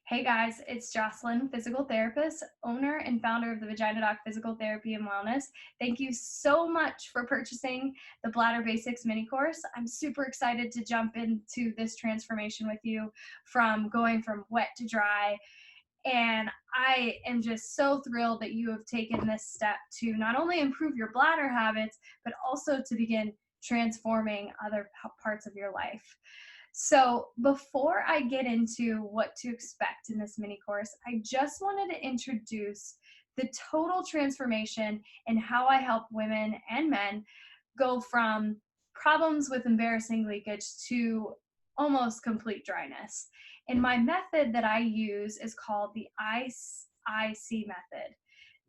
Hey guys, it's Jocelyn, physical therapist, owner and founder of the Vagina Doc Physical Therapy and Wellness. Thank you so much for purchasing the Bladder Basics mini course. I'm super excited to jump into this transformation with you from going from wet to dry. And I am just so thrilled that you have taken this step to not only improve your bladder habits, but also to begin transforming other parts of your life. So before I get into what to expect in this mini course, I just wanted to introduce the total transformation and how I help women and men go from problems with embarrassing leakage to almost complete dryness. And my method that I use is called the IC method.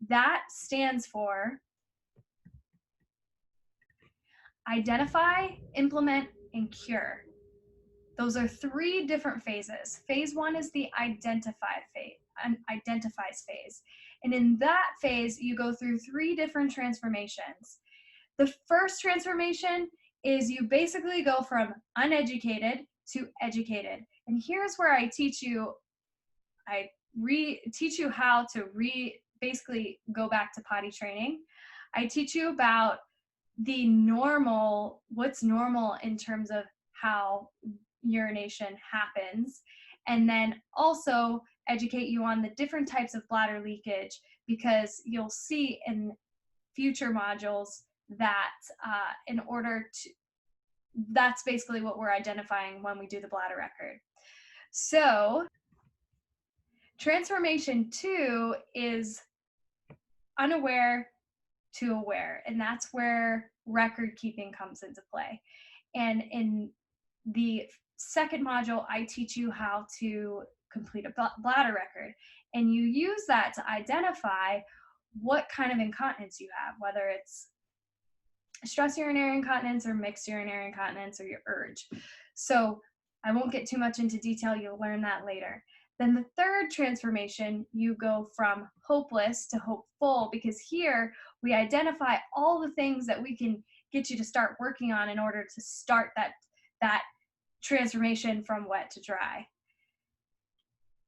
That stands for identify, implement, and cure. Those are three different phases. Phase one is the identifies phase. And in that phase, you go through three different transformations. The first transformation is you basically go from uneducated to educated. And here's where I teach you, teach you how to basically go back to potty training. I teach you about what's normal in terms of how urination happens, and then also educate you on the different types of bladder leakage, because you'll see in future modules that that's basically what we're identifying when we do the bladder record. So transformation 2 is unaware to aware, and that's where record keeping comes into play. And in the second module, I teach you how to complete a bladder record, and you use that to identify what kind of incontinence you have, whether it's stress urinary incontinence or mixed urinary incontinence or your urge. So I won't get too much into detail, you'll learn that later. Then the third transformation, you go from hopeless to hopeful, because here we identify all the things that we can get you to start working on in order to start that transformation from wet to dry.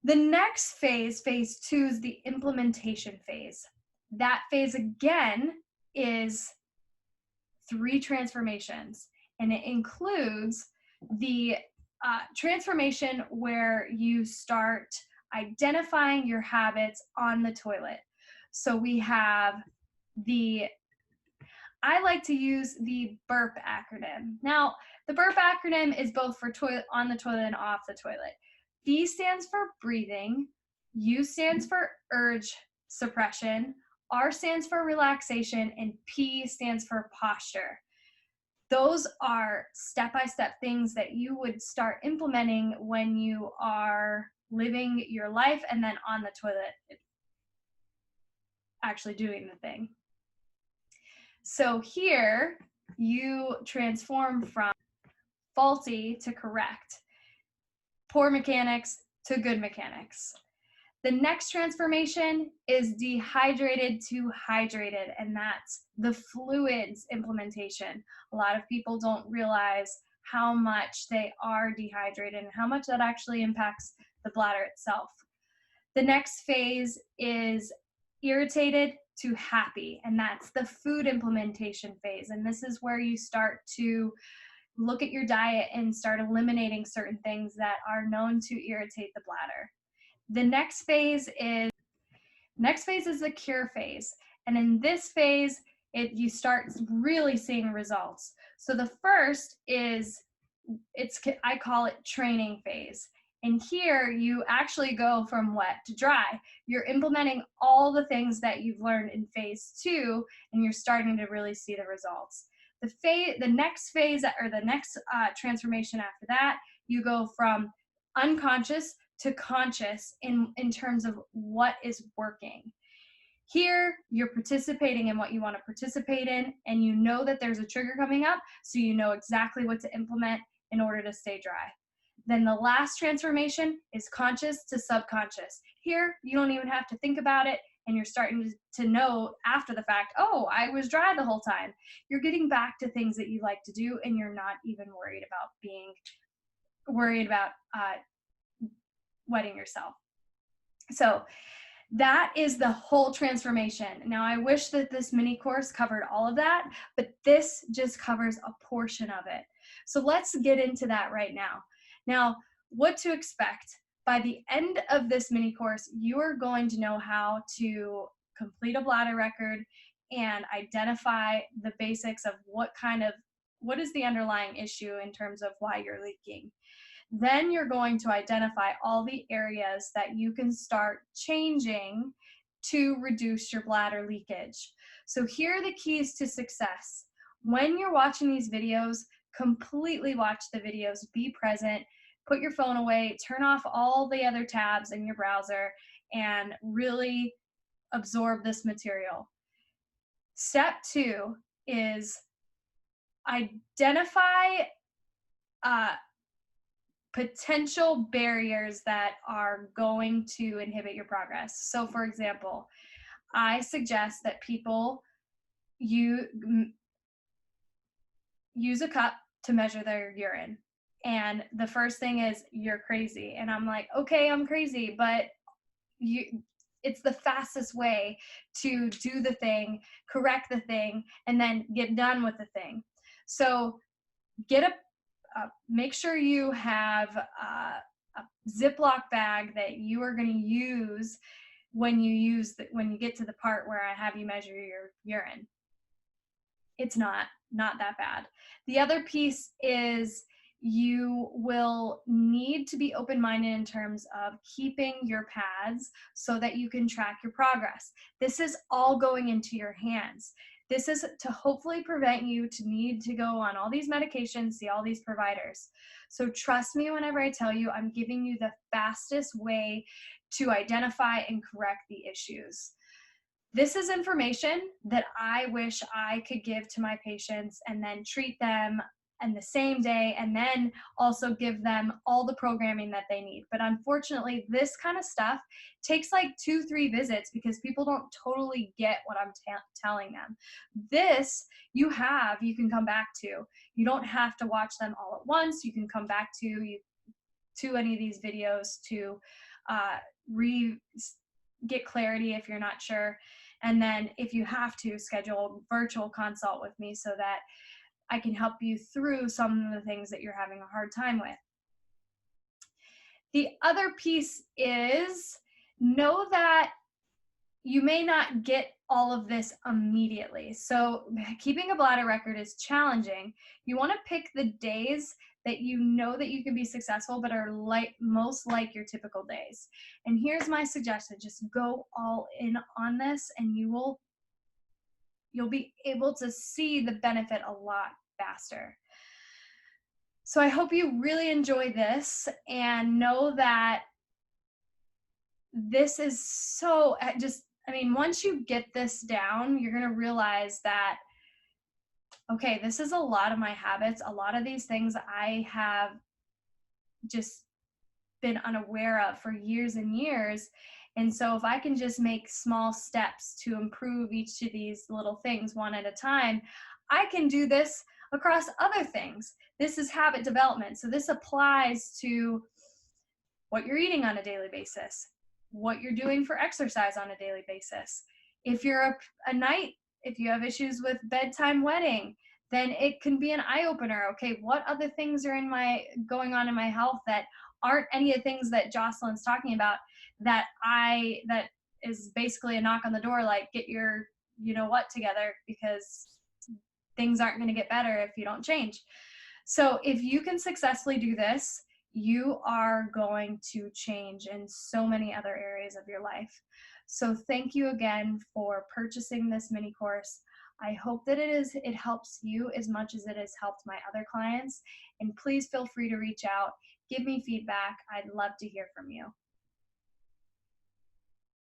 The next phase, phase 2, is the implementation phase. That phase again is three transformations, and it includes the transformation where you start identifying your habits on the toilet. So we have I like to use the BURP acronym. Now, the BURP acronym is both for on the toilet and off the toilet. B stands for breathing, U stands for urge suppression, R stands for relaxation, and P stands for posture. Those are step-by-step things that you would start implementing when you are living your life and then on the toilet actually doing the thing. So here you transform from faulty to correct, poor mechanics to good mechanics. The next transformation is dehydrated to hydrated, and that's the fluids implementation. A lot of people don't realize how much they are dehydrated and how much that actually impacts the bladder itself. The next phase is irritated to happy, and that's the food implementation phase. And this is where you start to look at your diet and start eliminating certain things that are known to irritate the bladder. The next phase is the cure phase. And in this phase, you start really seeing results. So the first is, I call it training phase. And here you actually go from wet to dry. You're implementing all the things that you've learned in phase 2, and you're starting to really see the results. The next phase, or the next transformation after that, you go from unconscious to conscious in terms of what is working. Here, you're participating in what you want to participate in, and you know that there's a trigger coming up, so you know exactly what to implement in order to stay dry. Then the last transformation is conscious to subconscious. Here, you don't even have to think about it, and you're starting to know after the fact, oh, I was dry the whole time. You're getting back to things that you like to do, and you're not even worried about wetting yourself. So that is the whole transformation. Now, I wish that this mini course covered all of that, but this just covers a portion of it. So let's get into that right now. Now, what to expect. By the end of this mini course, you are going to know how to complete a bladder record and identify the basics of what is the underlying issue in terms of why you're leaking. Then you're going to identify all the areas that you can start changing to reduce your bladder leakage. So here are the keys to success. When you're watching these videos, completely watch the videos, be present, put your phone away, turn off all the other tabs in your browser, and really absorb this material. Step 2 is identify potential barriers that are going to inhibit your progress. So for example, I suggest that people use a cup to measure their urine. And the first thing is, you're crazy. And I'm like, okay, I'm crazy, but it's the fastest way to do the thing, correct the thing, and then get done with the thing. So make sure you have a Ziploc bag that you are going to use when you get to the part where I have you measure your urine. It's not that bad. The other piece is you will need to be open-minded in terms of keeping your pads so that you can track your progress. This is all going into your hands. This is to hopefully prevent you to need to go on all these medications, see all these providers. So trust me whenever I tell you I'm giving you the fastest way to identify and correct the issues. This is information that I wish I could give to my patients and then treat them in the same day, and then also give them all the programming that they need. But unfortunately, this kind of stuff takes like 2-3 visits because people don't totally get what I'm telling them. This you can come back to. You don't have to watch them all at once. You can come back to any of these videos to get clarity if you're not sure. And then if you have to, schedule a virtual consult with me so that I can help you through some of the things that you're having a hard time with. The other piece is, know that you may not get all of this immediately. So keeping a bladder record is challenging. You want to pick the days that you know that you can be successful, but are most like your typical days. And here's my suggestion: just go all in on this, and you'll be able to see the benefit a lot faster. So I hope you really enjoy this, and know that this is so once you get this down, you're going to realize that, okay, this is a lot of my habits. A lot of these things I have just been unaware of for years and years. And so if I can just make small steps to improve each of these little things one at a time, I can do this across other things. This is habit development. So this applies to what you're eating on a daily basis, what you're doing for exercise on a daily basis. If you're if you have issues with bedtime wetting, then it can be an eye-opener. Okay, what other things are going on in my health that aren't any of the things that Jocelyn's talking about, that is basically a knock on the door, like, get your what together, because things aren't going to get better if you don't change. So if you can successfully do this, you are going to change in so many other areas of your life. So thank you again for purchasing this mini course. I hope that it helps you as much as it has helped my other clients. And please feel free to reach out, give me feedback. I'd love to hear from you.